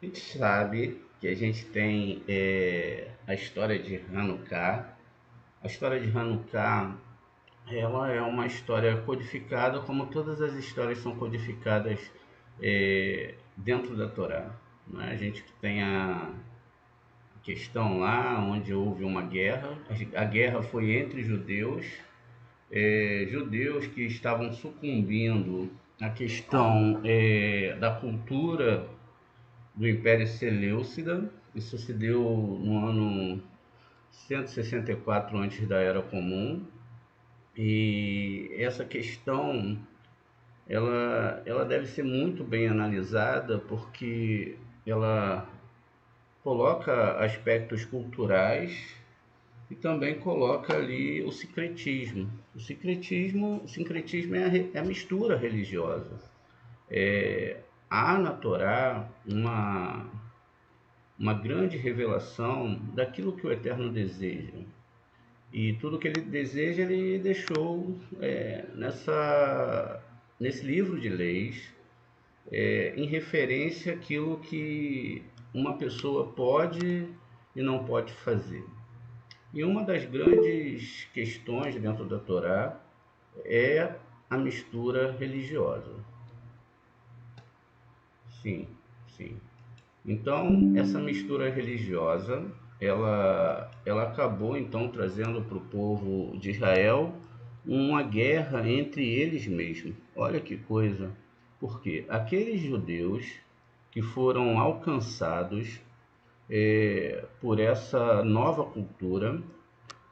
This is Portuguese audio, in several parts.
A gente sabe que a gente tem a história de Hanukkah. A história de Hanukkah, ela é uma história codificada, como todas as histórias são codificadas dentro da Torá, né? A gente tem a questão lá onde houve uma guerra. A guerra foi entre judeus, judeus que estavam sucumbindo à questão da cultura do Império Seleucida. Isso se deu no ano 164 antes da Era Comum. E essa questão ela deve ser muito bem analisada, porque ela coloca aspectos culturais e também coloca ali o sincretismo. O sincretismo é a mistura religiosa. Há na Torá uma grande revelação daquilo que o Eterno deseja. E tudo que ele deseja, ele deixou nesse livro de leis, em referência àquilo que uma pessoa pode e não pode fazer. E uma das grandes questões dentro da Torá é a mistura religiosa. Sim, sim. Então, essa mistura religiosa, ela acabou então trazendo para o povo de Israel uma guerra entre eles mesmos. Olha que coisa. Porque aqueles judeus que foram alcançados por essa nova cultura,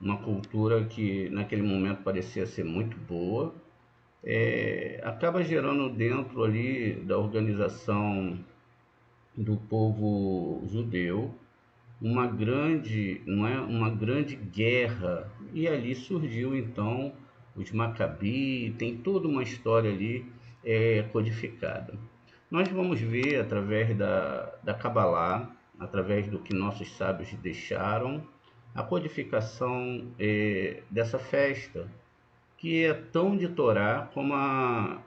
uma cultura que naquele momento parecia ser muito boa, acaba gerando dentro ali da organização do povo judeu uma grande guerra. E ali surgiu então os Macabi, tem toda uma história ali codificada. Nós vamos ver através da Kabbalah, através do que nossos sábios deixaram, a codificação dessa festa, que é tão de Torá como lá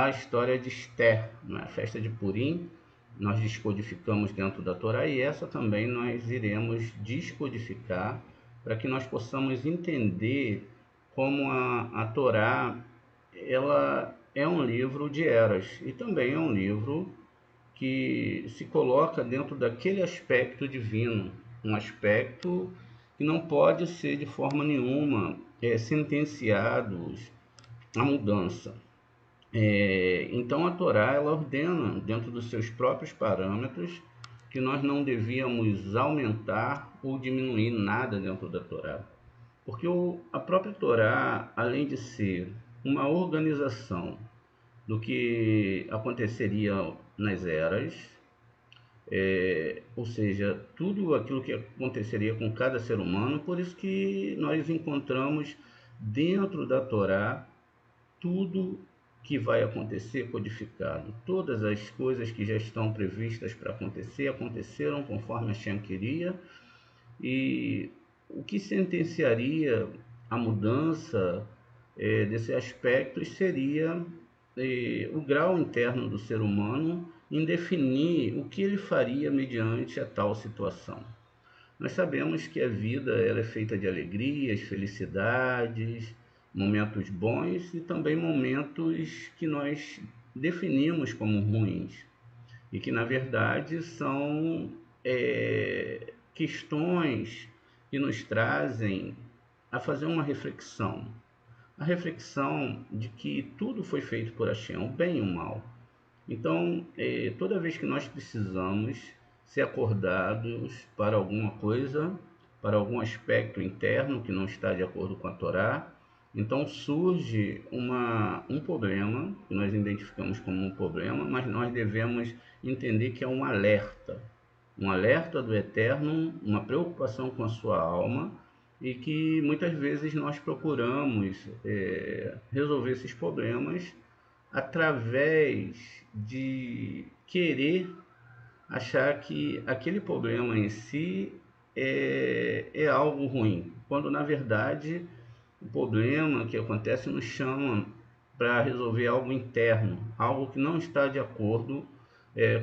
a história de Esther, né? A festa de Purim, nós descodificamos dentro da Torá, e essa também nós iremos descodificar para que nós possamos entender como a Torá ela é um livro de eras e também é um livro que se coloca dentro daquele aspecto divino, um aspecto que não pode ser de forma nenhuma sentenciados à mudança. Então a Torá ela ordena, dentro dos seus próprios parâmetros, que nós não devíamos aumentar ou diminuir nada dentro da Torá. Porque a própria Torá, além de ser uma organização do que aconteceria nas eras, ou seja, tudo aquilo que aconteceria com cada ser humano, por isso que nós encontramos dentro da Torá tudo que vai acontecer codificado. Todas as coisas que já estão previstas para acontecer, aconteceram conforme Hashem queria, e o que sentenciaria a mudança desse aspecto seria o grau interno do ser humano em definir o que ele faria mediante a tal situação. Nós sabemos que a vida ela é feita de alegrias, felicidades, momentos bons e também momentos que nós definimos como ruins e que na verdade são questões que nos trazem a fazer uma reflexão. A reflexão de que tudo foi feito por Hashem, o bem e o mal. Então, toda vez que nós precisamos ser acordados para alguma coisa, para algum aspecto interno que não está de acordo com a Torá, então surge um problema, que nós identificamos como um problema, mas nós devemos entender que é um alerta do Eterno, uma preocupação com a sua alma, e que muitas vezes nós procuramos resolver esses problemas através de querer achar que aquele problema em si é algo ruim, quando na verdade o problema que acontece nos chama para resolver algo interno, algo que não está de acordo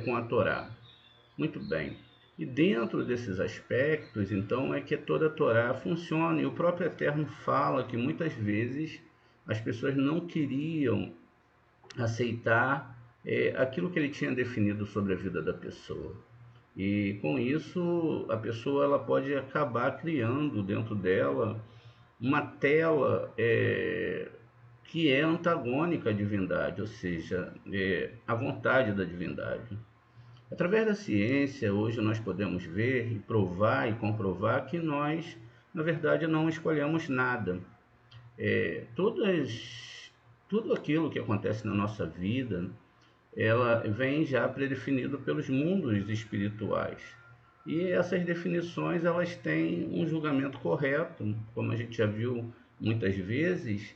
com a Torá. Muito bem. E dentro desses aspectos, então, é que toda a Torá funciona. E o próprio Eterno fala que muitas vezes as pessoas não queriam aceitar aquilo que ele tinha definido sobre a vida da pessoa. E com isso, a pessoa ela pode acabar criando dentro dela uma tela que é antagônica à divindade, ou seja, a vontade da divindade. Através da ciência, hoje nós podemos ver e provar e comprovar que nós, na verdade, não escolhemos nada. Tudo aquilo que acontece na nossa vida, ela vem já predefinido pelos mundos espirituais. E essas definições, elas têm um julgamento correto, como a gente já viu muitas vezes,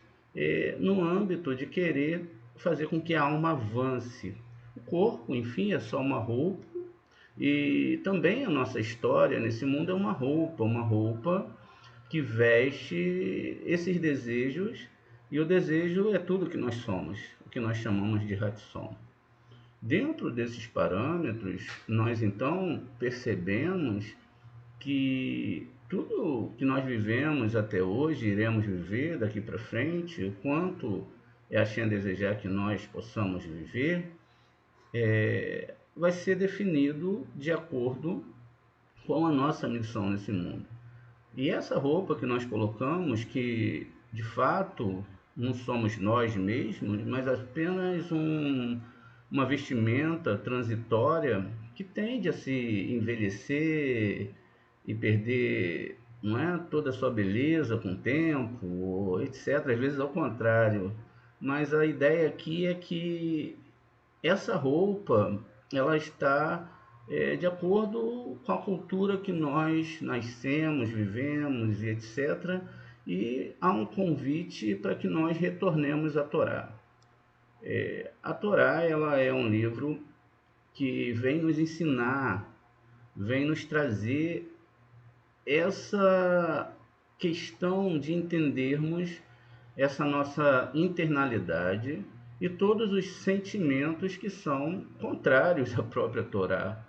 no âmbito de querer fazer com que a alma avance. O corpo, enfim, é só uma roupa, e também a nossa história nesse mundo é uma roupa que veste esses desejos, e o desejo é tudo que nós somos, o que nós chamamos de Hatson. Dentro desses parâmetros, nós então percebemos que tudo que nós vivemos até hoje, iremos viver daqui para frente, o quanto é a Shem desejar que nós possamos viver, vai ser definido de acordo com a nossa missão nesse mundo. E essa roupa que nós colocamos, que de fato não somos nós mesmos, mas apenas uma vestimenta transitória que tende a se envelhecer e perder, não é, toda a sua beleza com o tempo, etc. Às vezes ao contrário. Mas a ideia aqui é que essa roupa ela está de acordo com a cultura que nós nascemos, vivemos e etc. E há um convite para que nós retornemos à Torá. A Torá ela é um livro que vem nos ensinar, vem nos trazer essa questão de entendermos essa nossa internalidade e todos os sentimentos que são contrários à própria Torá.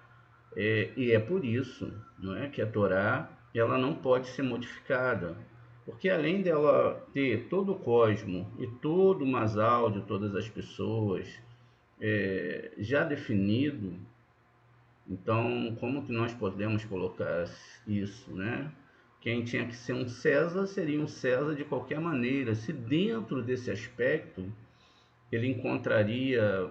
E é por isso, não é, que a Torá ela não pode ser modificada, porque além dela ter todo o cosmo e todo o masal de todas as pessoas já definido, então como que nós podemos colocar isso, né? Quem tinha que ser um César seria um César de qualquer maneira, se dentro desse aspecto ele encontraria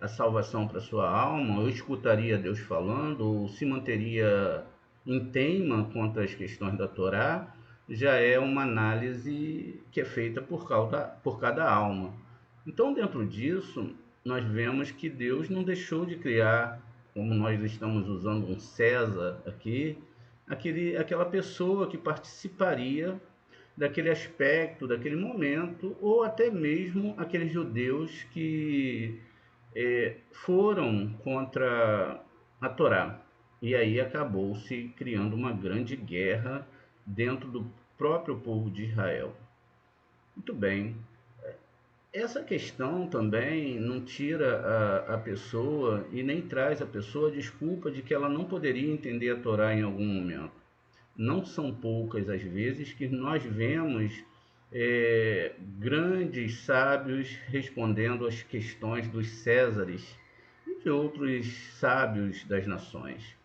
a salvação para sua alma, ou escutaria Deus falando, ou se manteria em teima contra as questões da Torá, já é uma análise que é feita por cada alma. Então, dentro disso, nós vemos que Deus não deixou de criar, como nós estamos usando um César aqui, aquela pessoa que participaria daquele aspecto, daquele momento, ou até mesmo aqueles judeus que foram contra a Torá. E aí acabou-se criando uma grande guerra dentro do próprio povo de Israel. Muito bem. Essa questão também não tira a pessoa e nem traz a pessoa a desculpa de que ela não poderia entender a Torá em algum momento. Não são poucas as vezes que nós vemos grandes sábios respondendo às questões dos Césares e de outros sábios das nações.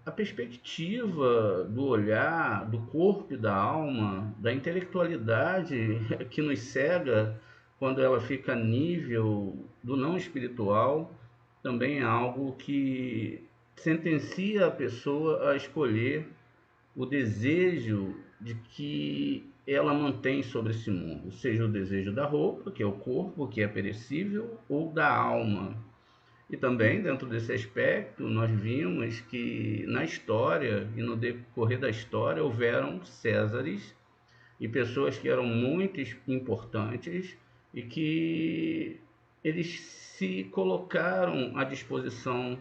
A perspectiva do olhar, do corpo e da alma, da intelectualidade que nos cega quando ela fica a nível do não espiritual, também é algo que sentencia a pessoa a escolher o desejo de que ela mantém sobre esse mundo, seja o desejo da roupa, que é o corpo, que é perecível, ou da alma. E também, dentro desse aspecto, nós vimos que na história e no decorrer da história houveram Césares e pessoas que eram muito importantes e que eles se colocaram à disposição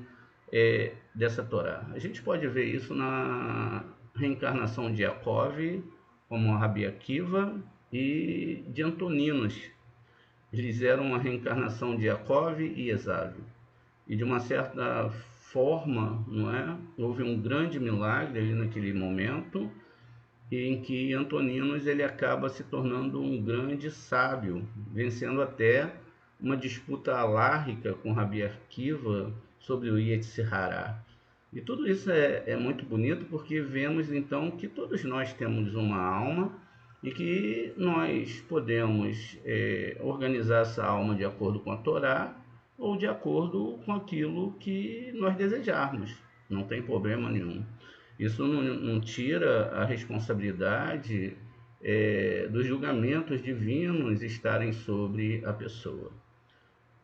dessa Torá. A gente pode ver isso na reencarnação de Jacob, como Rabi Akiva, e de Antoninos. Eles eram a reencarnação de Jacob e Esaú. e de uma certa forma, não é? Houve um grande milagre ali naquele momento, em que Antoninus ele acaba se tornando um grande sábio, vencendo até uma disputa alárrica com Rabi Akiva sobre o Yetzirah. E tudo isso é muito bonito porque vemos então que todos nós temos uma alma e que nós podemos organizar essa alma de acordo com a Torá ou de acordo com aquilo que nós desejarmos. Não tem problema nenhum. Isso não tira a responsabilidade dos julgamentos divinos estarem sobre a pessoa.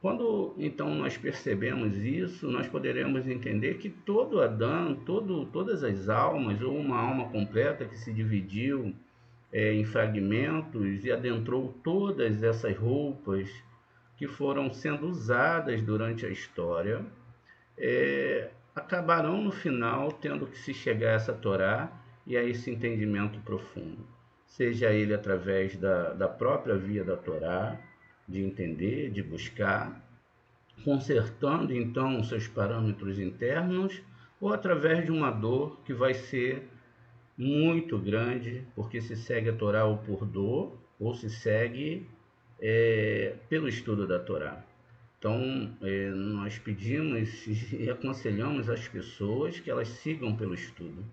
Quando então nós percebemos isso, nós poderemos entender que todo Adão, todas as almas, ou uma alma completa que se dividiu em fragmentos e adentrou todas essas roupas que foram sendo usadas durante a história, acabarão no final tendo que se chegar a essa Torá e a esse entendimento profundo. Seja ele através da própria via da Torá, de entender, de buscar, consertando então seus parâmetros internos, ou através de uma dor que vai ser muito grande, porque se segue a Torá ou por dor, ou se segue pelo estudo da Torá. Então, nós pedimos e aconselhamos as pessoas que elas sigam pelo estudo.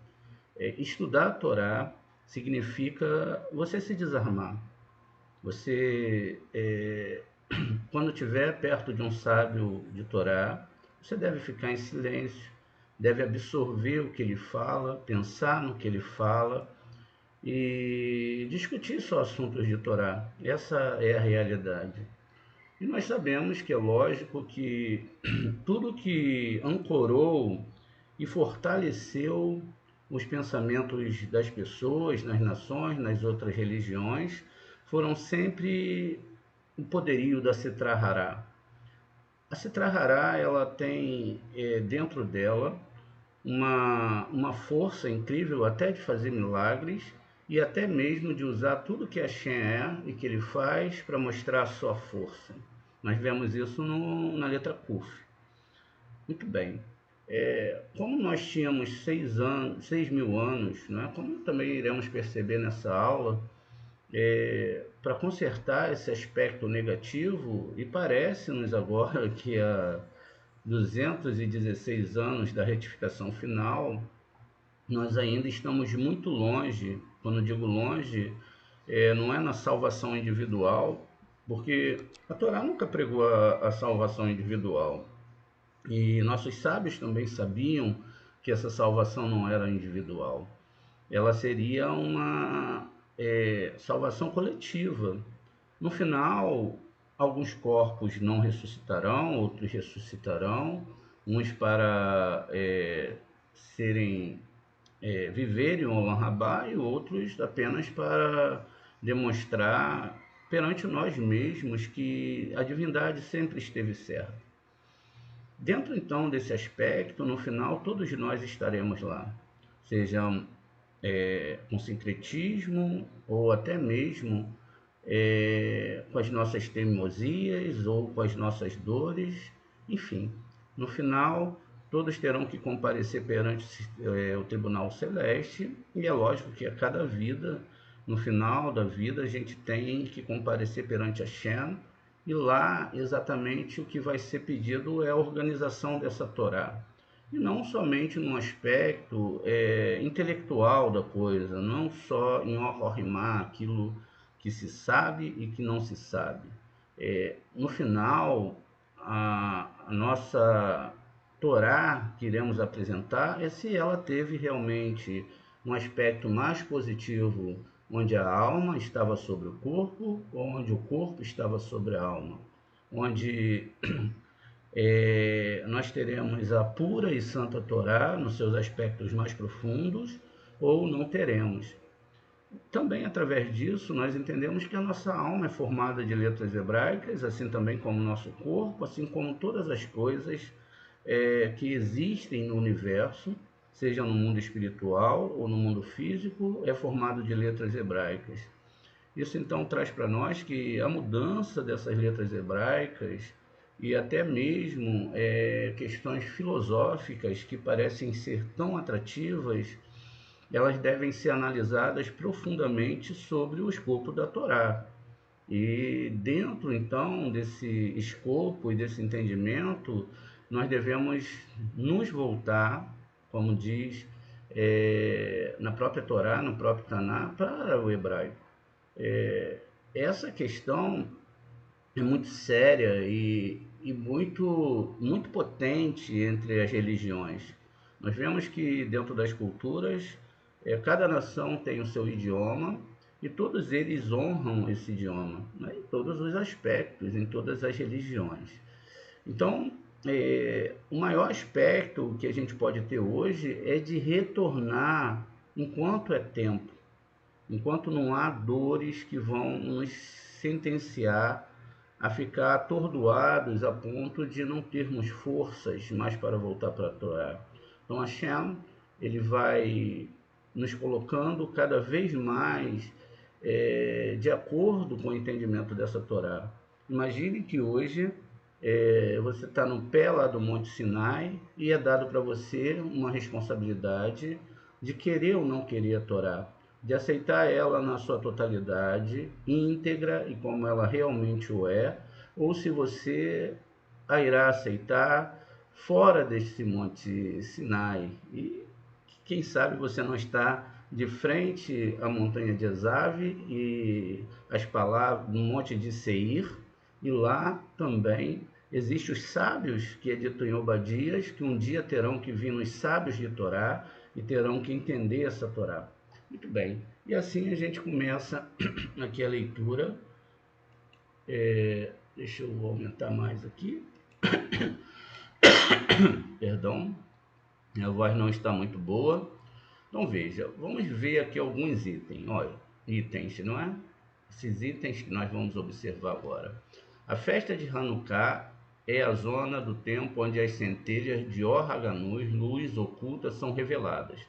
Estudar a Torá significa você se desarmar. Você, quando estiver perto de um sábio de Torá, você deve ficar em silêncio, deve absorver o que ele fala, pensar no que ele fala e discutir só assuntos de Torá. Essa é a realidade. E nós sabemos que é lógico que tudo que ancorou e fortaleceu os pensamentos das pessoas, nas nações, nas outras religiões, foram sempre o poderio da Sitra Hará. A Sitra Hará, ela tem dentro dela uma força incrível até de fazer milagres e até mesmo de usar tudo que Hashem é e que ele faz para mostrar a sua força. Nós vemos isso na letra Kuf. Muito bem. Como nós tínhamos 6.000 anos, né, como também iremos perceber nessa aula, para consertar esse aspecto negativo, e parece-nos agora que há 216 anos da retificação final, nós ainda estamos muito longe. Quando digo longe, não é na salvação individual, porque a Torá nunca pregou a salvação individual. E nossos sábios também sabiam que essa salvação não era individual. Ela seria uma salvação coletiva. No final, alguns corpos não ressuscitarão, outros ressuscitarão, uns para serem viverem o Olam Rabá e outros apenas para demonstrar perante nós mesmos que a divindade sempre esteve certa. Dentro então desse aspecto, no final todos nós estaremos lá, seja com sincretismo ou até mesmo com as nossas teimosias ou com as nossas dores, enfim. No final, todos terão que comparecer perante o Tribunal Celeste, e é lógico que a cada vida, no final da vida, a gente tem que comparecer perante a Shem, e lá exatamente o que vai ser pedido é a organização dessa Torá. E não somente no aspecto intelectual da coisa, não só em Ohorimá, aquilo que se sabe e que não se sabe. No final, a nossa Torá que iremos apresentar é se ela teve realmente um aspecto mais positivo, onde a alma estava sobre o corpo, ou onde o corpo estava sobre a alma, onde nós teremos a pura e santa Torá nos seus aspectos mais profundos, ou não teremos. Também através disso nós entendemos que a nossa alma é formada de letras hebraicas, assim também como o nosso corpo, assim como todas as coisas que existem no universo, seja no mundo espiritual ou no mundo físico, é formado de letras hebraicas. Isso então traz para nós que a mudança dessas letras hebraicas e até mesmo questões filosóficas que parecem ser tão atrativas, elas devem ser analisadas profundamente sobre o escopo da Torá. E dentro então desse escopo e desse entendimento, nós devemos nos voltar, como diz na própria Torá, no próprio Taná, para o hebraico. Essa questão é muito séria e muito potente entre as religiões. Nós vemos que dentro das culturas, cada nação tem o seu idioma e todos eles honram esse idioma, né, em todos os aspectos, em todas as religiões. Então, o maior aspecto que a gente pode ter hoje é de retornar enquanto é tempo, enquanto não há dores que vão nos sentenciar a ficar atordoados a ponto de não termos forças mais para voltar para a Torá. Então Hashem, ele vai nos colocando cada vez mais de acordo com o entendimento dessa Torá. Imagine que hoje você está no pé lá do Monte Sinai e é dado para você uma responsabilidade de querer ou não querer a Torá, de aceitar ela na sua totalidade, íntegra e como ela realmente o é, ou se você a irá aceitar fora desse Monte Sinai. E quem sabe você não está de frente à montanha de Esav e as palavras no Monte de Seir, e lá também existem os sábios, que é dito em Obadias, que um dia terão que vir os sábios de Torá e terão que entender essa Torá. Muito bem, e assim a gente começa aqui a leitura. Deixa eu aumentar mais aqui. Perdão, minha voz não está muito boa. Então veja, vamos ver aqui alguns itens. Olha, itens, não é? Esses itens que nós vamos observar agora. A festa de Hanukkah é a zona do tempo onde as centelhas de Or Haganuz, luz oculta, são reveladas.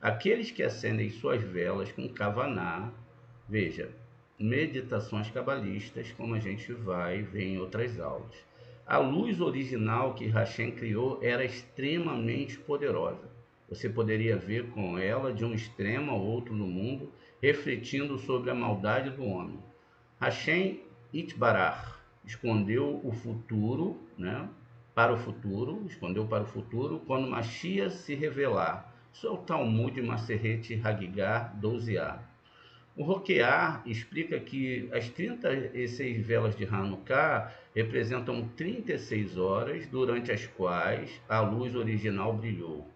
Aqueles que acendem suas velas com Kavaná, veja, meditações cabalistas, como a gente vai ver em outras aulas. A luz original que Hashem criou era extremamente poderosa. Você poderia ver com ela de um extremo ao outro no mundo, refletindo sobre a maldade do homem. Hashem Itbarach escondeu o futuro, né, escondeu para o futuro, quando Mashiach se revelar. Isso é o Talmud Maseret Hagigah 12a. O Roquear explica que as 36 velas de Hanukkah representam 36 horas durante as quais a luz original brilhou.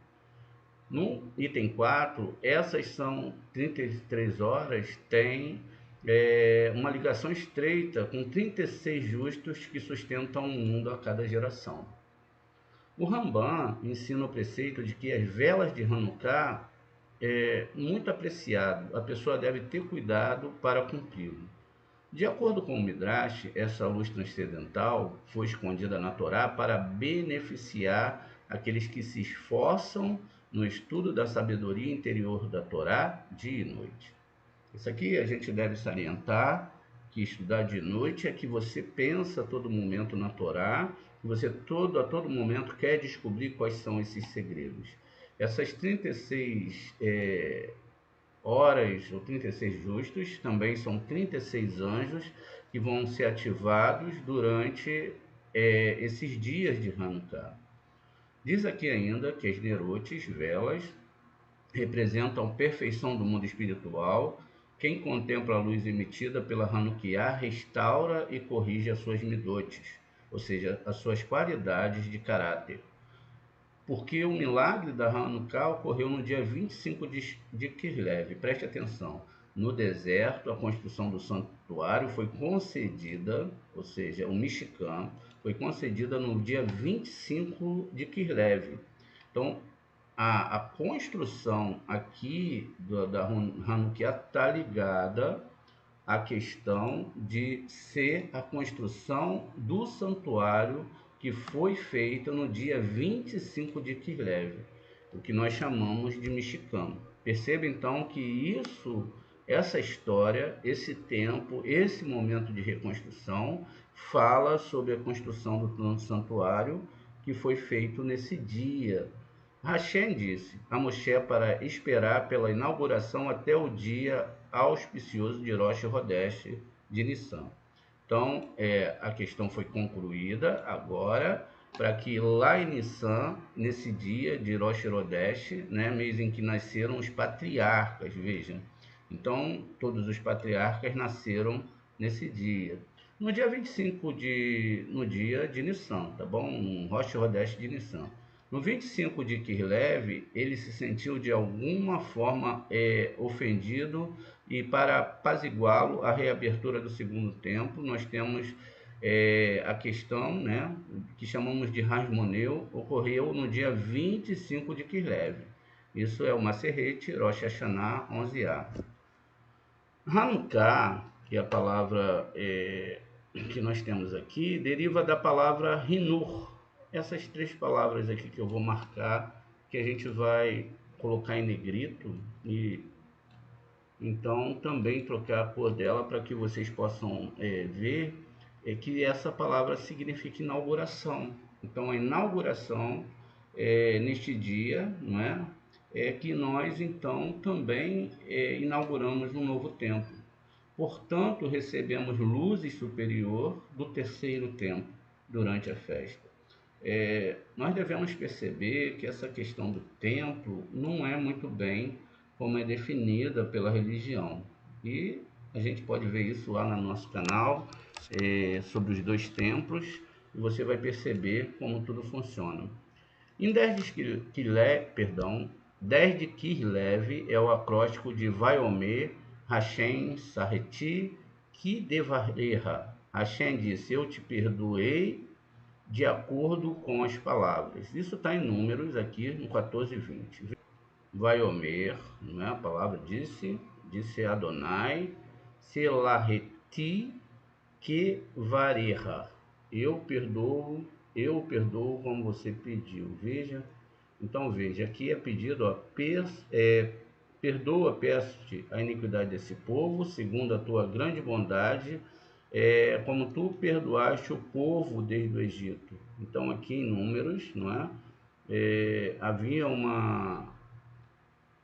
No item 4, essas são 33 horas, tem uma ligação estreita com 36 justos que sustentam o mundo a cada geração. O Ramban ensina o preceito de que as velas de Hanukkah muito apreciado, a pessoa deve ter cuidado para cumpri-lo. De acordo com o Midrash, essa luz transcendental foi escondida na Torá para beneficiar aqueles que se esforçam no estudo da sabedoria interior da Torá dia e noite. Isso aqui a gente deve salientar, que estudar de noite é que você pensa a todo momento na Torá, que você a todo momento quer descobrir quais são esses segredos. Essas 36 horas, ou 36 justos, também são 36 anjos que vão ser ativados durante esses dias de Hanukkah. Diz aqui ainda que as nerotes, velas, representam a perfeição do mundo espiritual. Quem contempla a luz emitida pela Hanukkah restaura e corrige as suas midotes, ou seja, as suas qualidades de caráter. Porque o milagre da Hanukkah ocorreu no dia 25 de Kislev. Preste atenção. No deserto, a construção do santuário foi concedida, ou seja, o Mishkan, foi concedida no dia 25 de Kislev. Então, a construção aqui da Hanukkah está ligada à questão de ser a construção do santuário que foi feita no dia 25 de Kislev, o que nós chamamos de Mishkan. Perceba então que isso essa história, esse tempo, esse momento de reconstrução, fala sobre a construção do santuário que foi feito nesse dia. Hashem disse a Moshe para esperar pela inauguração até o dia auspicioso de Rosh Hodesh de Nissan. Então, a questão foi concluída agora, para que lá em Nissan, nesse dia de Rosh Hodesh, né, mês em que nasceram os patriarcas, vejam. Então, todos os patriarcas nasceram nesse dia. No dia 25 no dia de Nissan, tá bom? No Rosh Hodesh de Nissan. No 25 de Kislev, ele se sentiu de alguma forma ofendido, e para apaziguá-lo, a reabertura do segundo templo, nós temos a questão, né, que chamamos de Hasmoneu, ocorreu no dia 25 de Kislev. Isso é o Maseret, Rosh Hashanah 11a. Hanukkah, que é a palavra que nós temos aqui, deriva da palavra Hinur. Essas três palavras aqui que eu vou marcar, que a gente vai colocar em negrito, e então também trocar a cor dela para que vocês possam ver que essa palavra significa inauguração. Então a inauguração neste dia, não é? É que nós então também inauguramos um novo templo. Portanto, recebemos luzes superior do terceiro templo durante a festa. Nós devemos perceber que essa questão do templo não é muito bem como é definida pela religião. E a gente pode ver isso lá no nosso canal, sobre os dois templos, e você vai perceber como tudo funciona. Em 10 de Kislev é o acróstico de Vaiomer, Hashem Sareti, Kidevareha. Hashem disse, eu te perdoei de acordo com as palavras. Isso está em Números, aqui no 14:20. Vaiomer, não é? A palavra disse Adonai, Selaheti Kevareha. Eu perdoo como você pediu. Veja, então veja, aqui é pedido, ó, perdoa, peço-te, a iniquidade desse povo, segundo a tua grande bondade, como tu perdoaste o povo desde o Egito. Então aqui em Números, não é? Havia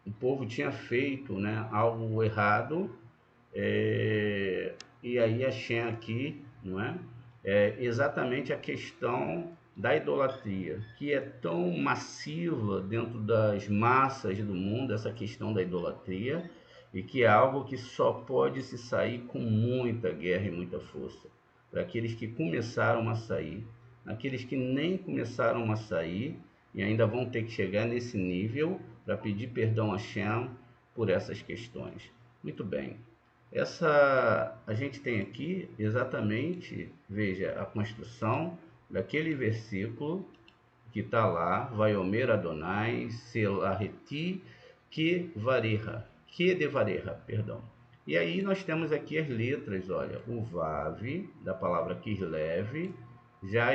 o povo tinha feito, né, algo errado, e aí Hashem aqui, não é? Exatamente a questão da idolatria, que é tão massiva dentro das massas do mundo, essa questão da idolatria, e que é algo que só pode se sair com muita guerra e muita força. Para aqueles que começaram a sair, aqueles que nem começaram a sair e ainda vão ter que chegar nesse nível para pedir perdão a Hashem por essas questões. Muito bem. A gente tem aqui exatamente, veja, a construção daquele versículo que está lá, Vaiomer Adonai, Selaheti, Kedevareha, perdão. E aí nós temos aqui as letras, olha, o Vav, da palavra Kislev, já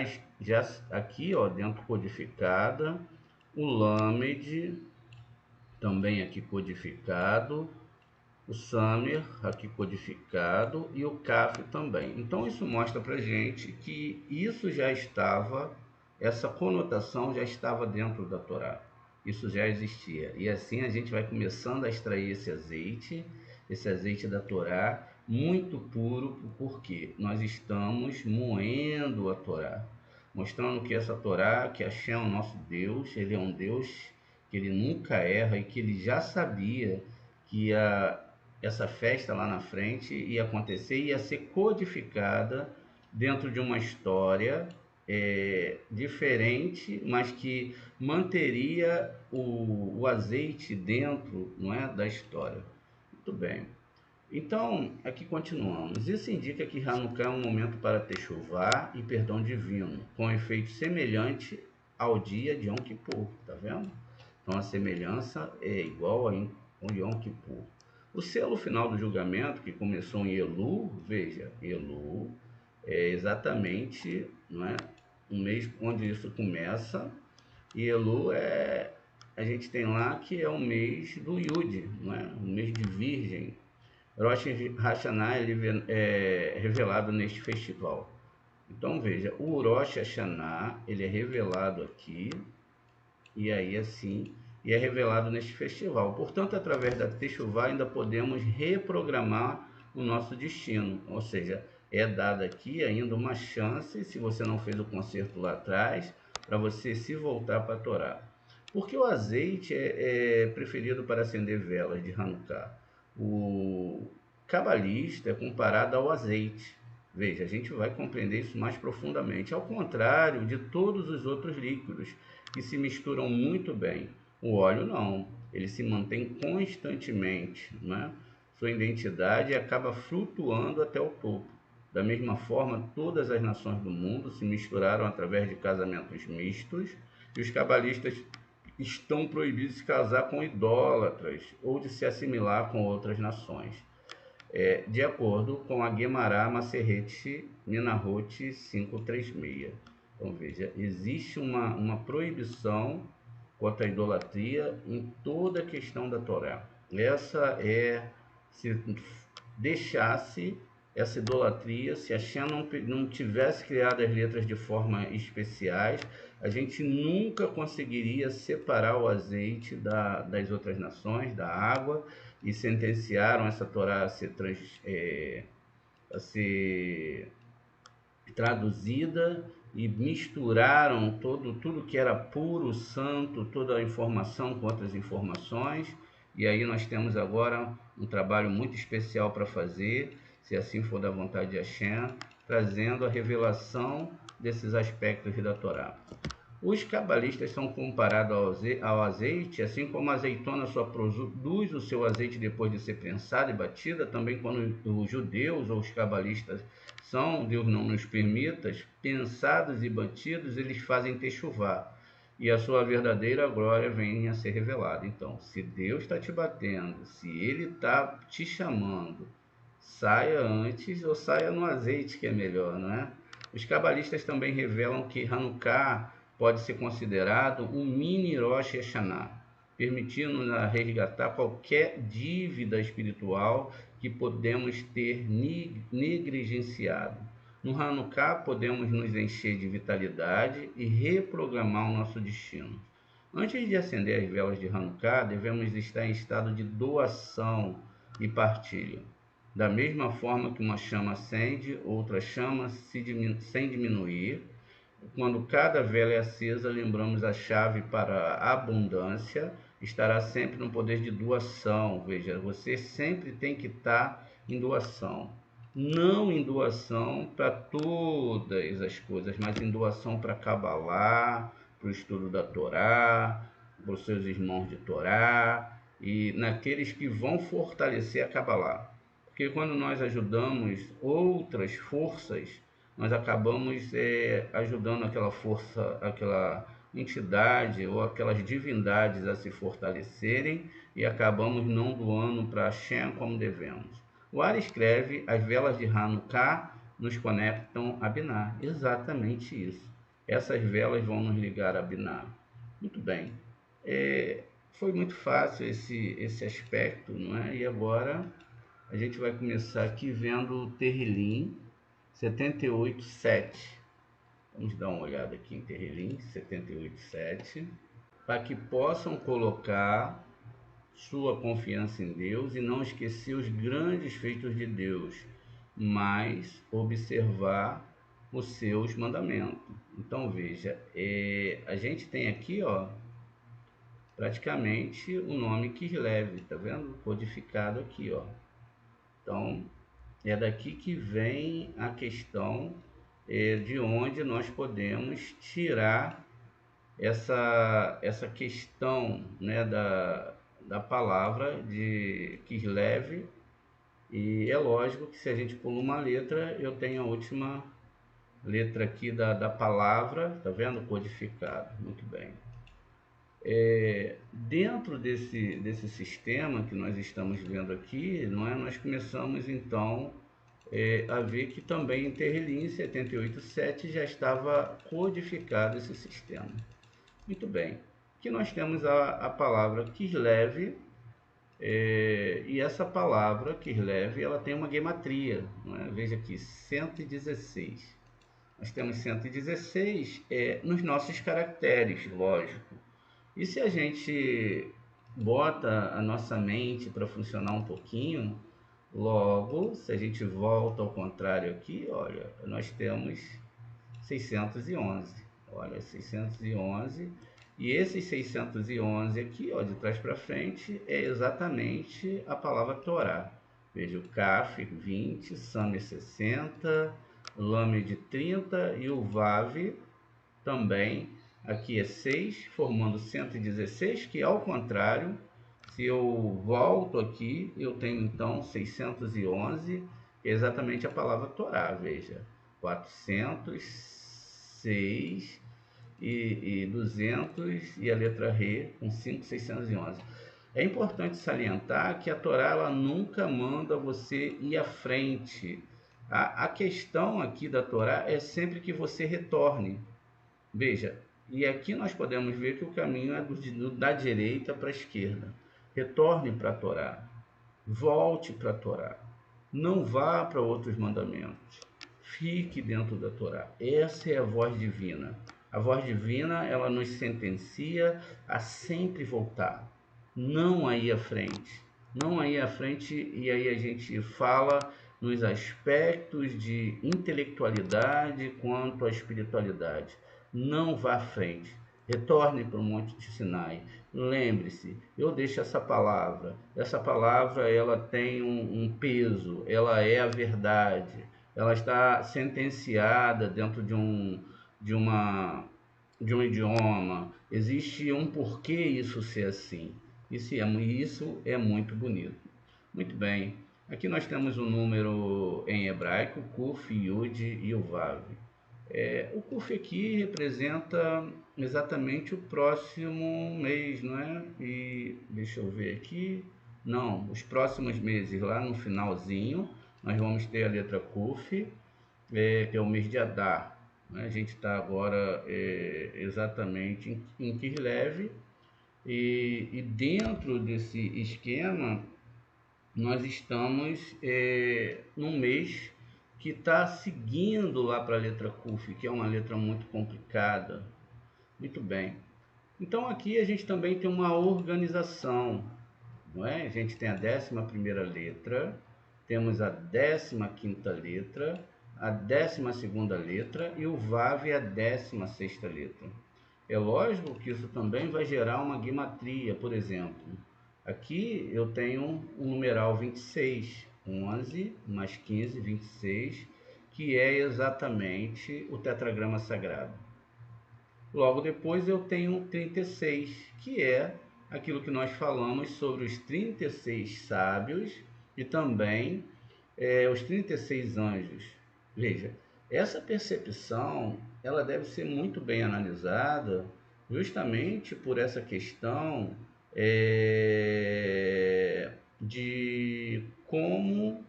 aqui, ó, dentro codificada, o Lamed, também aqui codificado, o Samer aqui codificado e o Kaf também. Então isso mostra para gente que isso já estava, essa conotação já estava dentro da Torá. Isso já existia. E assim a gente vai começando a extrair esse azeite da Torá, muito puro, porque nós estamos moendo a Torá, mostrando que essa Torá, que Hashem é o nosso Deus, ele é um Deus que ele nunca erra e que ele já sabia que essa festa lá na frente ia acontecer, ia ser codificada dentro de uma história diferente, mas que manteria o azeite dentro, não é, da história. Muito bem. Então, aqui continuamos. Isso indica que Hanukkah é um momento para techuvá e perdão divino, com efeito semelhante ao dia de Yom Kippur, tá vendo? Então a semelhança é igual ao Yom Kippur. O selo final do julgamento, que começou em Elul, veja, Elul é exatamente, não é, um mês onde isso começa, e Elul a gente tem lá que é o mês do Yud, não é? O mês de Virgem. Rosh Hashanah é revelado neste festival. Então veja, o Rosh Hashanah ele é revelado aqui e aí assim e é revelado neste festival. Portanto, através da Teshuvá ainda podemos reprogramar o nosso destino, ou seja, é dada aqui ainda uma chance, se você não fez o concerto lá atrás, para você se voltar para a Torá. Porque o azeite é preferido para acender velas de Hanukkah. O cabalista é comparado ao azeite. Veja, a gente vai compreender isso mais profundamente. Ao contrário de todos os outros líquidos, que se misturam muito bem. O óleo não, ele se mantém constantemente, né? Sua identidade acaba flutuando até o topo. Da mesma forma, todas as nações do mundo se misturaram através de casamentos mistos, e os cabalistas estão proibidos de se casar com idólatras ou de se assimilar com outras nações. De acordo com a Guemará Maserhet Menahot 536. Então veja, existe uma proibição quanto à idolatria em toda a questão da Torá. Essa se deixasse essa idolatria, se a Shem não tivesse criado as letras de forma especiais, a gente nunca conseguiria separar o azeite das outras nações, da água, e sentenciaram essa Torá a ser traduzida e misturaram tudo que era puro, santo, toda a informação com outras informações. E aí nós temos agora um trabalho muito especial para fazer, se assim for da vontade de Hashem, trazendo a revelação desses aspectos da Torá. Os cabalistas são comparados ao azeite, assim como a azeitona só produz o seu azeite depois de ser prensada e batida, também quando os judeus ou os cabalistas são, Deus não nos permita, pensados e batidos, eles fazem techuvá, e a sua verdadeira glória vem a ser revelada. Então, se Deus está te batendo, se Ele está te chamando, saia antes ou saia no azeite, que é melhor, não é? Os cabalistas também revelam que Hanukkah pode ser considerado um mini Rosh Hashanah, permitindo-nos resgatar qualquer dívida espiritual que podemos ter negligenciado. No Hanukkah podemos nos encher de vitalidade e reprogramar o nosso destino. Antes de acender as velas de Hanukkah, devemos estar em estado de doação e partilha. Da mesma forma que uma chama acende, outra chama sem diminuir. Quando cada vela é acesa, lembramos a chave para a abundância, estará sempre no poder de doação. Veja, você sempre tem que estar em doação. Não em doação para todas as coisas, mas em doação para Kabbalah, para o estudo da Torá, para os seus irmãos de Torá e naqueles que vão fortalecer a Kabbalah. Porque quando nós ajudamos outras forças, nós acabamos ajudando aquela força, aquela entidade ou aquelas divindades a se fortalecerem e acabamos não doando para Hashem como devemos. O Ari escreve: as velas de Hanukkah nos conectam a Binah. Exatamente isso. Essas velas vão nos ligar a Binah. Muito bem. Foi muito fácil esse aspecto, não é? E agora a gente vai começar aqui vendo o Terrilim 78.7. Vamos dar uma olhada aqui em Terrilim 78.7, para que possam colocar sua confiança em Deus e não esquecer os grandes feitos de Deus, mas observar os seus mandamentos. Então veja, a gente tem aqui, ó, praticamente o nome Kislev, tá vendo? Codificado aqui, ó. Então é daqui que vem a questão de onde nós podemos tirar essa questão, né, da palavra de Kislev. E é lógico que se a gente pula uma letra, eu tenho a última letra aqui da palavra, tá vendo? Codificado. Muito bem. Dentro desse sistema que nós estamos vendo aqui, não é? Nós começamos então a ver que também em Terrilim 78.7 já estava codificado esse sistema. Muito bem. Aqui nós temos a palavra Kislev, E essa palavra, Kislev, ela tem uma gematria, não é? Veja aqui, 116. Nós temos 116 nos nossos caracteres, lógico. E se a gente bota a nossa mente para funcionar um pouquinho, logo, se a gente volta ao contrário aqui, olha, nós temos 611. Olha, 611. E esses 611 aqui, ó, de trás para frente, é exatamente a palavra Torá. Veja, o Kaf 20, Samer 60, Lamed 30 e o Vav também. Aqui é 6, formando 116, que ao contrário, se eu volto aqui, eu tenho então 611, que é exatamente a palavra Torá, veja, 406 e 200 e a letra Re com 5, 611. É importante salientar que a Torá ela nunca manda você ir à frente. A questão aqui da Torá é sempre que você retorne. Veja, e aqui nós podemos ver que o caminho é da direita para a esquerda. Retorne para a Torá, volte para a Torá, não vá para outros mandamentos, fique dentro da Torá. Essa é a voz divina. A voz divina, ela nos sentencia a sempre voltar, não a ir à frente. Não a ir à frente, e aí a gente fala nos aspectos de intelectualidade quanto à espiritualidade. Não vá à frente. Retorne para o Monte de Sinai. Lembre-se, eu deixo essa palavra. Essa palavra ela tem um peso, ela é a verdade. Ela está sentenciada dentro de, uma, de um idioma. Existe um porquê isso ser assim. Isso é muito bonito. Muito bem. Aqui nós temos um número em hebraico, Kuf, Yud e o Vav. O Kuf aqui representa exatamente o próximo mês, não é? E deixa eu ver aqui. Não, os próximos meses, lá no finalzinho, nós vamos ter a letra Kuf, que é o mês de Adar. Né? A gente está agora exatamente em Kislev, e dentro desse esquema nós estamos num mês que está seguindo lá para a letra Kuf, que é uma letra muito complicada. Muito bem. Então aqui a gente também tem uma organização, não é? A gente tem a 11ª letra, temos a 15ª letra, a 12ª letra e o Vav é a 16ª letra. É lógico que isso também vai gerar uma guimatria, por exemplo. Aqui eu tenho um numeral 26, 11 mais 15, 26, que é exatamente o tetragrama sagrado. Logo depois eu tenho 36, que é aquilo que nós falamos sobre os 36 sábios e também os 36 anjos. Veja, essa percepção ela deve ser muito bem analisada justamente por essa questão de como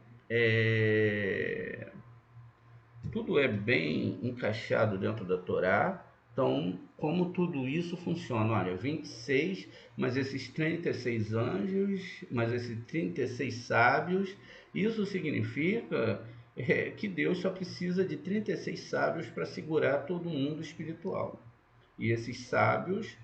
tudo é bem encaixado dentro da Torá. Então, como tudo isso funciona? Olha, 26, mas esses 36 anjos, mas esses 36 sábios, isso significa que Deus só precisa de 36 sábios para segurar todo o mundo espiritual. E esses sábios,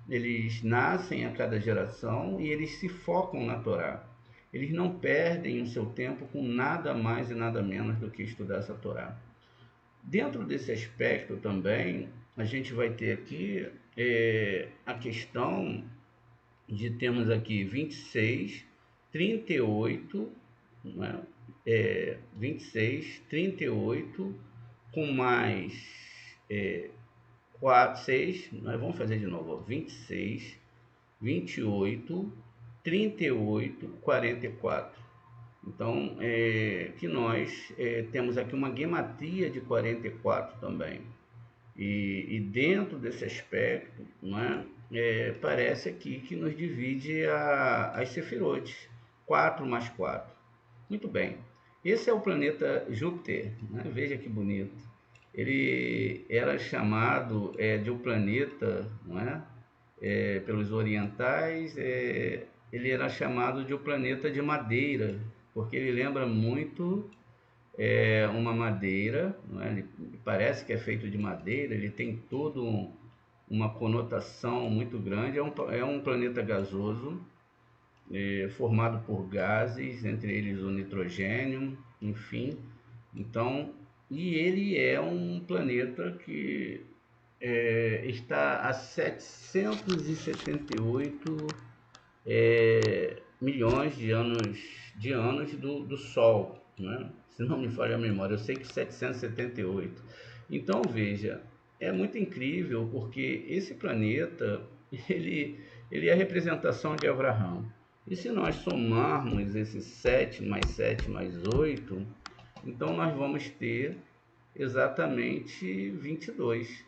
eles nascem a cada geração e eles se focam na Torá. Eles não perdem o seu tempo com nada mais e nada menos do que estudar essa Torá. Dentro desse aspecto também, a gente vai ter aqui a questão de termos aqui 26, 38, né? 26, 38, com mais 4, 6, nós vamos fazer de novo, ó, 26, 28, 38, 44. Então, que nós temos aqui uma gematria de 44 também. E dentro desse aspecto, não é, parece aqui que nos divide as Sefirot, 4 mais 4. Muito bem. Esse é o planeta Júpiter, né? Veja que bonito. Ele era chamado de um planeta, não é? Pelos orientais, ele era chamado de o planeta de madeira, porque ele lembra muito uma madeira, não é? Ele parece que é feito de madeira, ele tem uma conotação muito grande, é um planeta gasoso, formado por gases, entre eles o nitrogênio, enfim. Então, e ele é um planeta que está a 778 milhões de anos do Sol, né? Se não me falha a memória, eu sei que 778. Então veja, é muito incrível porque esse planeta ele, ele é a representação de Abraão. E se nós somarmos esses 7 mais 7 mais 8, então nós vamos ter exatamente 22.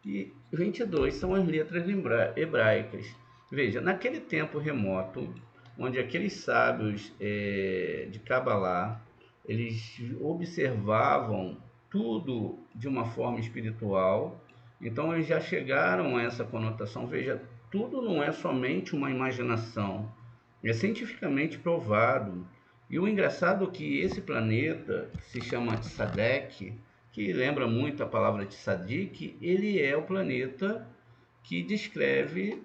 E 22 são as letras hebraicas. Veja, naquele tempo remoto, onde aqueles sábios de Kabbalah, eles observavam tudo de uma forma espiritual, então eles já chegaram a essa conotação. Veja, tudo não é somente uma imaginação, é cientificamente provado. E o engraçado é que esse planeta, que se chama Tzadek, que lembra muito a palavra Tzadik, ele é o planeta que descreve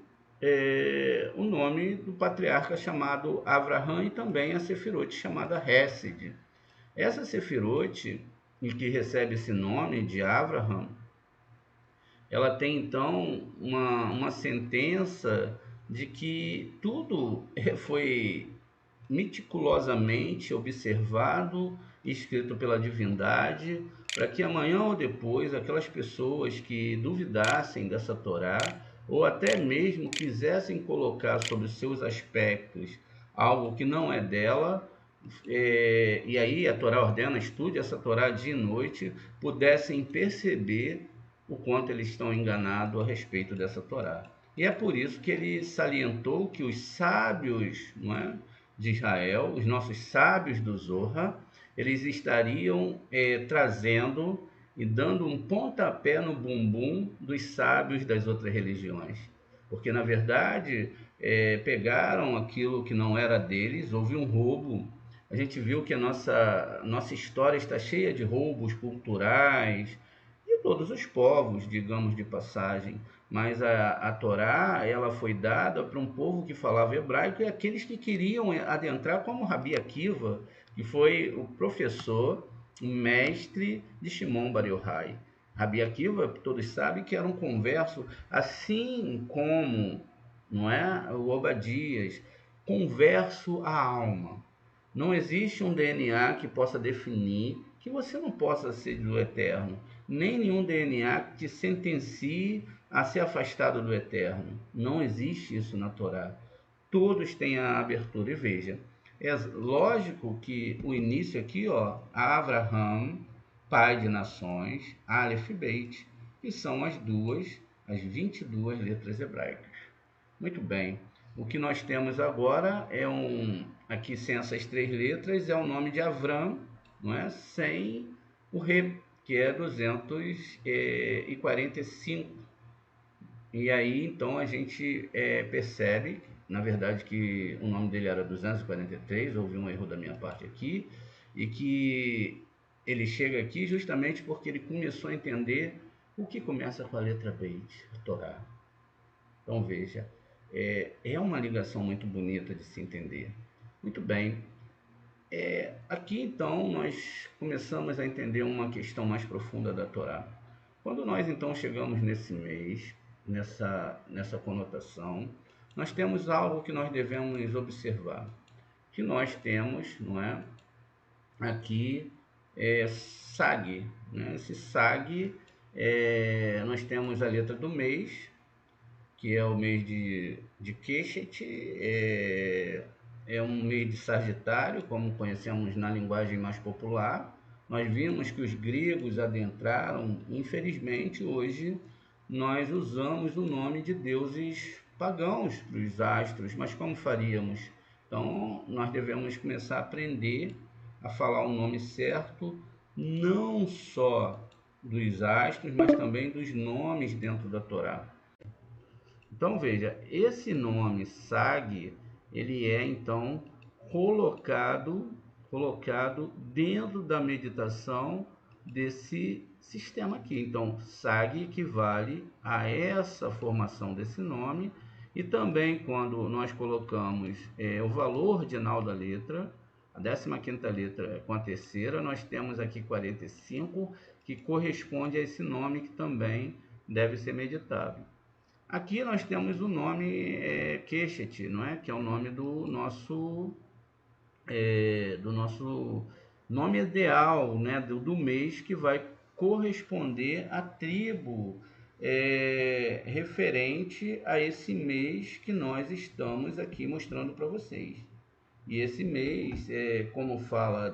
o nome do patriarca chamado Avraham e também a Sefirot chamada Hesed. Essa Sefirot, que recebe esse nome de Avraham, ela tem então uma sentença de que tudo foi meticulosamente observado e escrito pela divindade, para que amanhã ou depois aquelas pessoas que duvidassem dessa Torá, ou até mesmo quisessem colocar sobre os seus aspectos algo que não é dela, e aí a Torá ordena, estude essa Torá dia e noite, pudessem perceber o quanto eles estão enganados a respeito dessa Torá. E é por isso que ele salientou que os sábios, não é, de Israel, os nossos sábios do Zohar, eles estariam trazendo e dando um pontapé no bumbum dos sábios das outras religiões. Porque, na verdade, pegaram aquilo que não era deles, houve um roubo. A gente viu que a nossa história está cheia de roubos culturais, de todos os povos, digamos de passagem. Mas a Torá, ela foi dada para um povo que falava hebraico e aqueles que queriam adentrar, como Rabi Akiva, que foi o professor, o mestre de Shimon Bar Yochai. Rabi Akiva, todos sabem que era um converso, assim como, não é, o Obadias, converso à alma. Não existe um DNA que possa definir que você não possa ser do eterno, nem nenhum DNA que te sentencie a ser afastado do eterno. Não existe isso na Torá. Todos têm a abertura. E veja, é lógico que o início aqui, ó, Avraham, pai de nações, Aleph Beit, que são as 22 letras hebraicas. Muito bem. O que nós temos agora aqui sem essas 3 letras, é o nome de Avram, não é? Sem o Re, que é 245. E aí, então, a gente percebe, na verdade, que o nome dele era 243, houve um erro da minha parte aqui, e que ele chega aqui justamente porque ele começou a entender o que começa com a letra Beit, a Torá. Então, veja, é uma ligação muito bonita de se entender. Muito bem. Aqui, então, nós começamos a entender uma questão mais profunda da Torá. Quando nós, então, chegamos nesse mês, nessa conotação, nós temos algo que nós devemos observar. Que nós temos, não é? Aqui, SAG. Né? Esse SAG, nós temos a letra do mês, que é o mês de Keshet, é um mês de Sagitário, como conhecemos na linguagem mais popular. Nós vimos que os gregos adentraram, infelizmente hoje nós usamos o nome de deuses pagãos para os astros, mas como faríamos? Então nós devemos começar a aprender a falar o nome certo, não só dos astros, mas também dos nomes dentro da Torá. Então veja, esse nome Sag, ele é então colocado, colocado dentro da meditação desse sistema aqui. Então, SAG equivale a essa formação desse nome, e também quando nós colocamos o valor ordinal da letra, a 15ª letra com a terceira, nós temos aqui 45, que corresponde a esse nome que também deve ser meditado. Aqui nós temos o nome Keshet, não é? Que é o nome do nosso nome ideal, né? Do mês, que vai corresponder à tribo referente a esse mês que nós estamos aqui mostrando para vocês. E esse mês, como fala,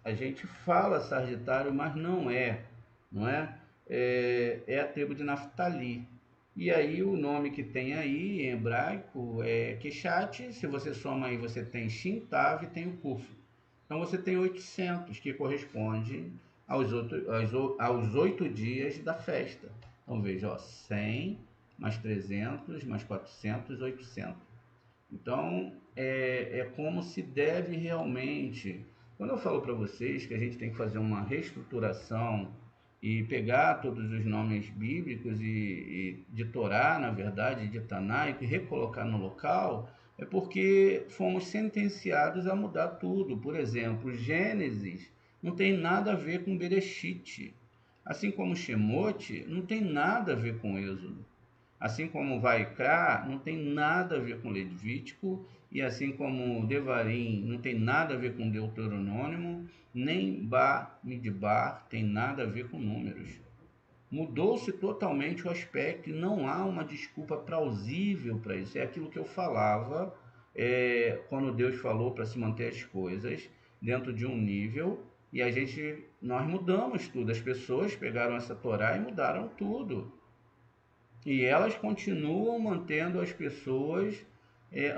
a gente fala Sagitário, mas não é, não é? É a tribo de Naftali. E aí o nome que tem aí em hebraico é Keshat. Se você soma aí, você tem Shin, Tav e tem o Kuf. Então você tem 800, que corresponde aos 8 dias da festa. Então veja, ó, 100 mais 300 mais 400, 800. Então, é como se deve realmente. Quando eu falo para vocês que a gente tem que fazer uma reestruturação e pegar todos os nomes bíblicos e de Torá, na verdade, de Tanakh, e recolocar no local, é porque fomos sentenciados a mudar tudo. Por exemplo, Gênesis não tem nada a ver com Bereshit, assim como Shemot não tem nada a ver com Êxodo. Assim como Vaikra não tem nada a ver com Levítico, e assim como Devarim não tem nada a ver com Deuteronômio, nem Bamidbar tem nada a ver com Números. Mudou-se totalmente o aspecto, e não há uma desculpa plausível para isso. É aquilo que eu falava quando Deus falou para se manter as coisas dentro de um nível, e nós mudamos tudo. As pessoas pegaram essa Torá e mudaram tudo. E elas continuam mantendo as pessoas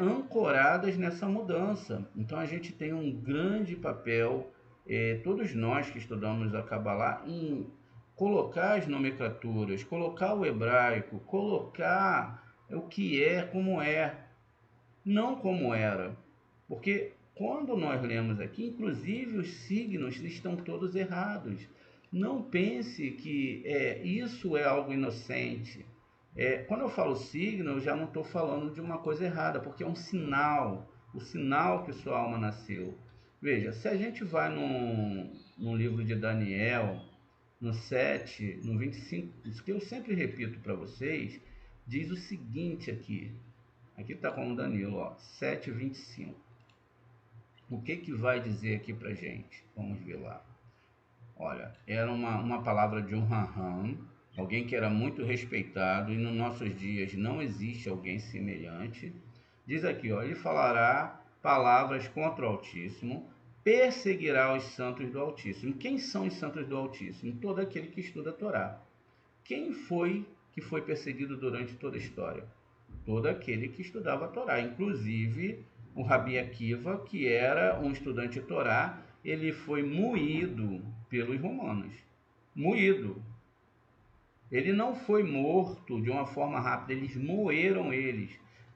ancoradas nessa mudança. Então a gente tem um grande papel, todos nós que estudamos a Kabbalah, em colocar as nomenclaturas, colocar o hebraico, colocar o que é, como é, não como era. Porque quando nós lemos aqui, inclusive os signos estão todos errados. Não pense que isso é algo inocente. Quando eu falo signo, eu já não estou falando de uma coisa errada, porque é um sinal, o sinal que sua alma nasceu. Veja, se a gente vai no livro de Daniel, no 7, no 25, isso que eu sempre repito para vocês, diz o seguinte aqui. Aqui está como Danilo, ó, 7:25. O que que vai dizer aqui para gente? Vamos ver lá. Olha, era uma palavra de um Raham, alguém que era muito respeitado, e nos nossos dias não existe alguém semelhante. Diz aqui, ó, ele falará palavras contra o Altíssimo, perseguirá os santos do Altíssimo. Quem são os santos do Altíssimo? Todo aquele que estuda a Torá. Quem foi que foi perseguido durante toda a história? Todo aquele que estudava a Torá, inclusive o Rabi Akiva, que era um estudante de Torá, ele foi moído pelos romanos. Moído. Ele não foi morto de uma forma rápida, eles moeram eles.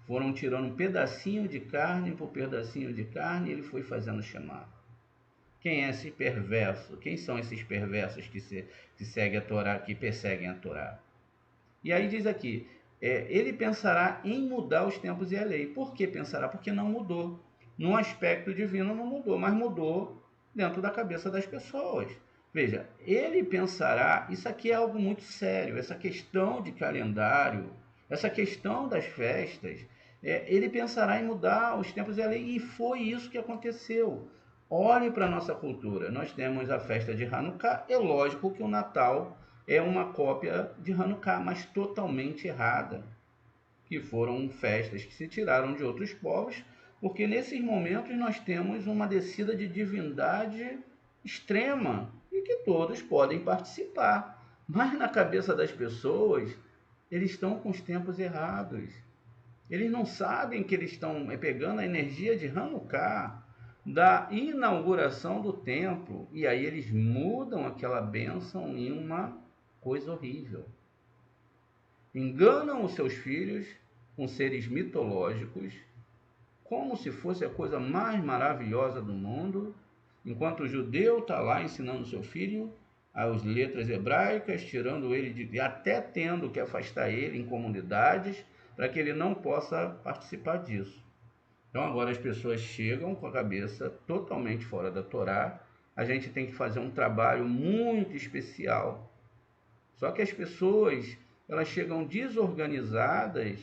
Foram tirando um pedacinho de carne por pedacinho de carne, e ele foi fazendo chamar. Quem é esse perverso? Quem são esses perversos que seguem a Torá, que perseguem a Torá? E aí diz aqui, ele pensará em mudar os tempos e a lei. Por que pensará? Porque não mudou. No aspecto divino não mudou, mas mudou dentro da cabeça das pessoas. Veja, ele pensará, isso aqui é algo muito sério, essa questão de calendário, essa questão das festas, ele pensará em mudar os tempos e a lei, e foi isso que aconteceu. Olhe para a nossa cultura, nós temos a festa de Hanukkah, é lógico que o Natal é uma cópia de Hanukkah, mas totalmente errada, que foram festas que se tiraram de outros povos, porque nesses momentos nós temos uma descida de divindade extrema e que todos podem participar. Mas na cabeça das pessoas, eles estão com os tempos errados. Eles não sabem que eles estão pegando a energia de Hanukkah, da inauguração do templo, e aí eles mudam aquela bênção em uma coisa horrível. Enganam os seus filhos com seres mitológicos, como se fosse a coisa mais maravilhosa do mundo, enquanto o judeu está lá ensinando seu filho as letras hebraicas, tirando ele até tendo que afastar ele em comunidades para que ele não possa participar disso. Então agora as pessoas chegam com a cabeça totalmente fora da Torá. A gente tem que fazer um trabalho muito especial. Só que as pessoas, elas chegam desorganizadas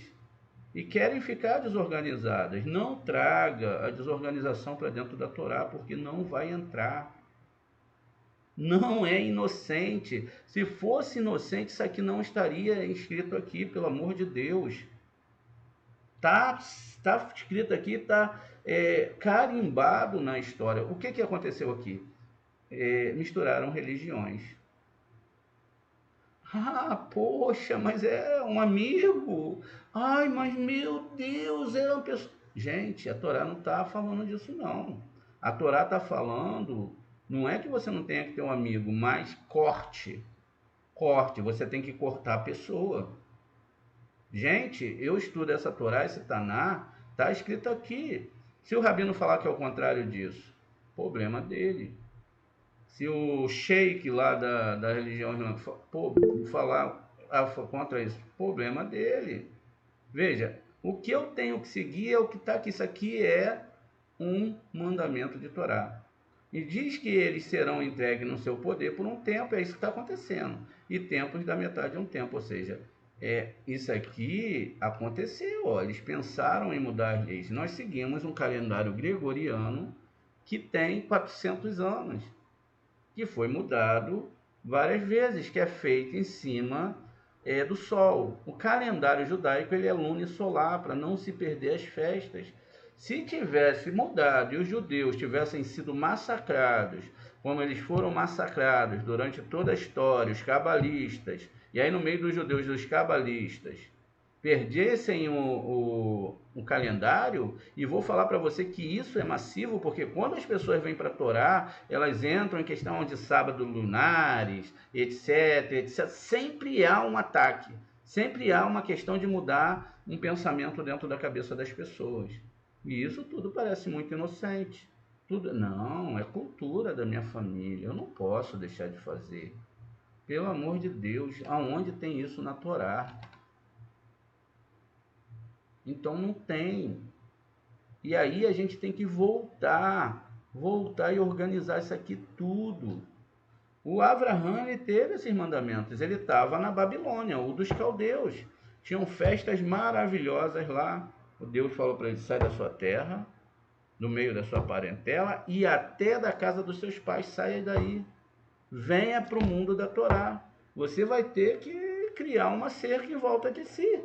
e querem ficar desorganizadas. Não traga a desorganização para dentro da Torá, porque não vai entrar. Não é inocente. Se fosse inocente, isso aqui não estaria escrito aqui, pelo amor de Deus. Tá escrito aqui, está carimbado na história. O que aconteceu aqui? Misturaram religiões. Ah, poxa, mas é um amigo. Ai, mas meu Deus, é uma pessoa. Gente, a Torá não está falando disso, não. A Torá está falando, não é que você não tenha que ter um amigo, mas corte. Corte, você tem que cortar a pessoa. Gente, eu estudo essa Torá, esse Taná, está escrito aqui. Se o rabino falar que é o contrário disso, problema dele. Se o sheik lá da religião islâmica falar contra isso, problema dele. Veja, o que eu tenho que seguir é o que está aqui. Isso aqui é um mandamento de Torá. E diz que eles serão entregues no seu poder por um tempo, é isso que está acontecendo. E tempos da metade de um tempo, ou seja, isso aqui aconteceu. Ó, eles pensaram em mudar as leis. Nós seguimos um calendário gregoriano que tem 400 anos, que foi mudado várias vezes, que é feito em cima do sol. O calendário judaico ele é lunisolar, para não se perder as festas. Se tivesse mudado e os judeus tivessem sido massacrados, como eles foram massacrados durante toda a história, os cabalistas, e aí no meio dos judeus, os cabalistas, perdessem o calendário, e vou falar para você que isso é massivo, porque quando as pessoas vêm para a Torá, elas entram em questão de sábado lunares, etc, etc. Sempre há um ataque, sempre há uma questão de mudar um pensamento dentro da cabeça das pessoas. E isso tudo parece muito inocente. Tudo, não, é cultura da minha família, eu não posso deixar de fazer. Pelo amor de Deus, aonde tem isso na Torá? Então não tem. E aí a gente tem que voltar e organizar isso aqui tudo. O Abraham ele teve esses mandamentos, ele estava na Babilônia, o dos caldeus. Tinham festas maravilhosas lá. O Deus falou para ele: sai da sua terra, do meio da sua parentela e até da casa dos seus pais, saia daí. Venha para o mundo da Torá. Você vai ter que criar uma cerca em volta de si.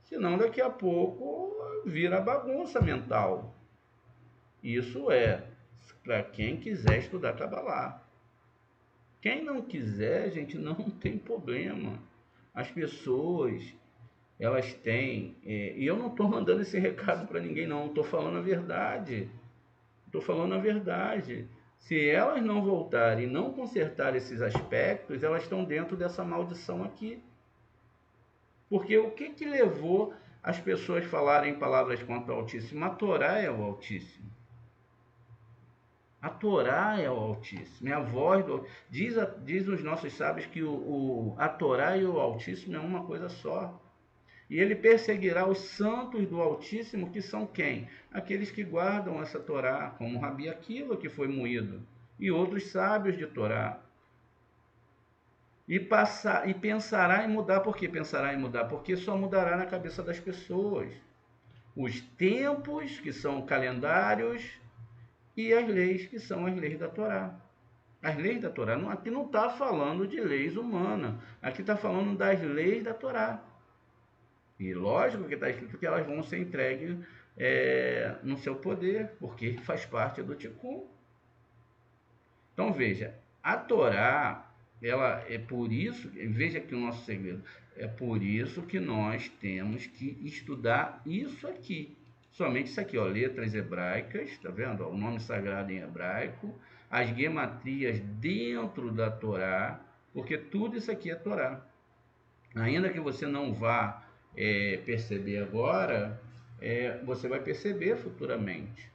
Senão daqui a pouco vira bagunça mental. Isso é para quem quiser estudar Kabbalah. Quem não quiser, gente, não tem problema. As pessoas, elas têm... e eu não estou mandando esse recado para ninguém, não. Estou falando a verdade. Estou falando a verdade. Se elas não voltarem e não consertarem esses aspectos, elas estão dentro dessa maldição aqui. Porque o que levou as pessoas falarem palavras contra o Altíssimo? A Torá é o Altíssimo. A Torá é o Altíssimo. É a voz do... Diz os nossos sábios que a Torá e o Altíssimo é uma coisa só. E ele perseguirá os santos do Altíssimo, que são quem? Aqueles que guardam essa Torá, como Rabi Akiva, que foi moído, e outros sábios de Torá. E pensará em mudar. Por que pensará em mudar? Porque só mudará na cabeça das pessoas. Os tempos, que são calendários, e as leis, que são as leis da Torá. As leis da Torá. Aqui não está falando de leis humanas. Aqui está falando das leis da Torá. E lógico que está escrito que elas vão ser entregues no seu poder, porque faz parte do Tikkun. Então veja, a Torá... ela é por isso, veja aqui o nosso segredo, é por isso que nós temos que estudar isso aqui, somente isso aqui, ó, letras hebraicas, tá vendo? Ó, o nome sagrado em hebraico, as guematrias dentro da Torá, porque tudo isso aqui é Torá. Ainda que você não vá perceber agora, você vai perceber futuramente.